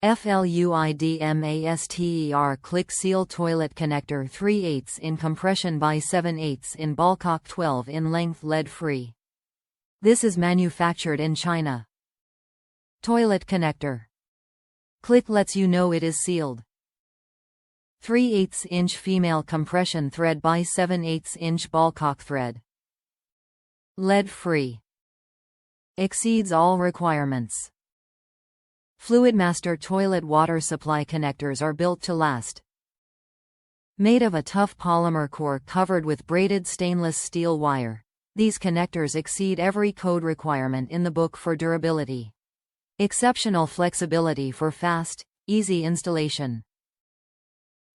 Fluidmaster Click Seal Toilet Connector 3/8 in compression by 7/8 in ballcock 12 in length, lead-free. This is manufactured in China. Toilet connector. Click lets you know it is sealed. 3/8 inch female compression thread by 7/8 inch ballcock thread. Lead-free. Exceeds all requirements. Fluidmaster toilet water supply connectors are built to last. Made of a tough polymer core covered with braided stainless steel wire, these connectors exceed every code requirement in the book for durability. Exceptional flexibility for fast, easy installation.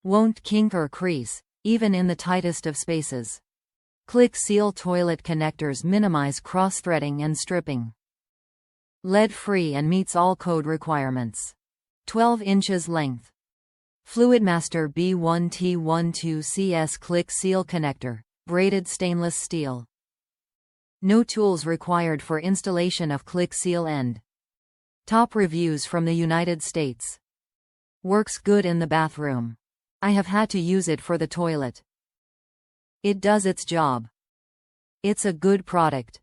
Won't kink or crease, even in the tightest of spaces. Click Seal toilet connectors minimize cross-threading and stripping. Lead-free and meets all code requirements. 12 inches length. Fluidmaster B1T12CS Click Seal Connector, braided stainless steel. No tools required for installation of click seal end. Top reviews from the United States. Works good in the bathroom. I have had to use it for the toilet. It does its job. It's a good product.